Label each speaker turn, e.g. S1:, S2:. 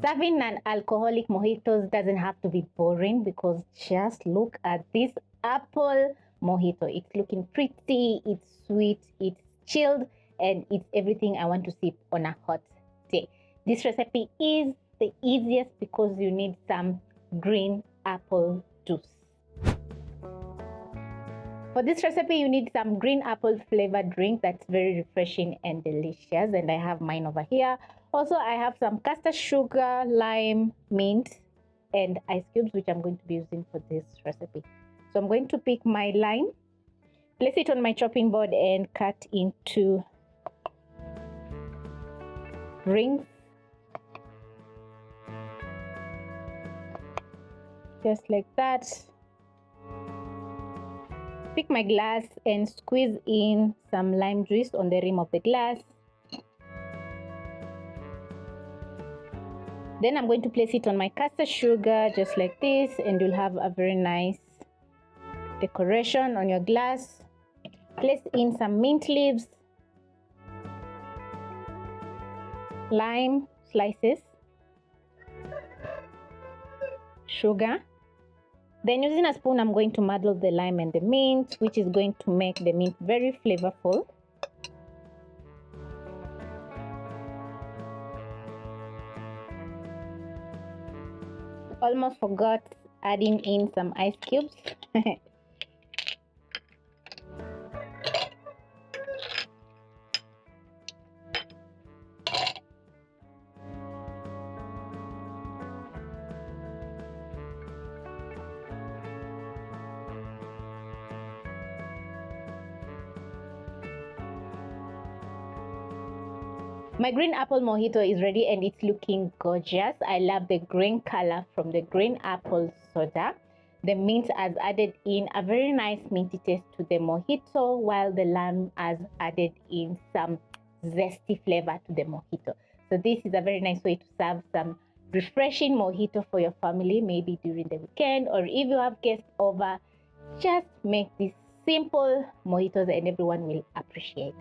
S1: Serving non-alcoholic mojitos doesn't have to be boring, because just look at this apple mojito. It's looking pretty, it's sweet, it's chilled, and it's everything I want to sip on a hot day. This recipe is the easiest because you need some green apple juice. For this recipe, you need some green apple flavored drink that's very refreshing and delicious, and I have mine over here. Also, I have some caster sugar, lime, mint, and ice cubes, which I'm going to be using for this recipe. So I'm going to pick my lime, place it on my chopping board, and cut into rings, just like that. Pick my glass and squeeze in some lime juice on the rim of the glass. Then I'm going to place it on my caster sugar, just like this, and you'll have a very nice decoration on your glass. Place in some mint leaves, lime slices, sugar. Then using a spoon, I'm going to muddle the lime and the mint, which is going to make the mint very flavorful. Almost forgot adding in some ice cubes. My green apple mojito is ready and it's looking gorgeous. I love the green color from the green apple soda. The mint has added in a very nice minty taste to the mojito, while the lime has added in some zesty flavor to the mojito. So this is a very nice way to serve some refreshing mojito for your family, maybe during the weekend, or if you have guests over, just make these simple mojitos and everyone will appreciate.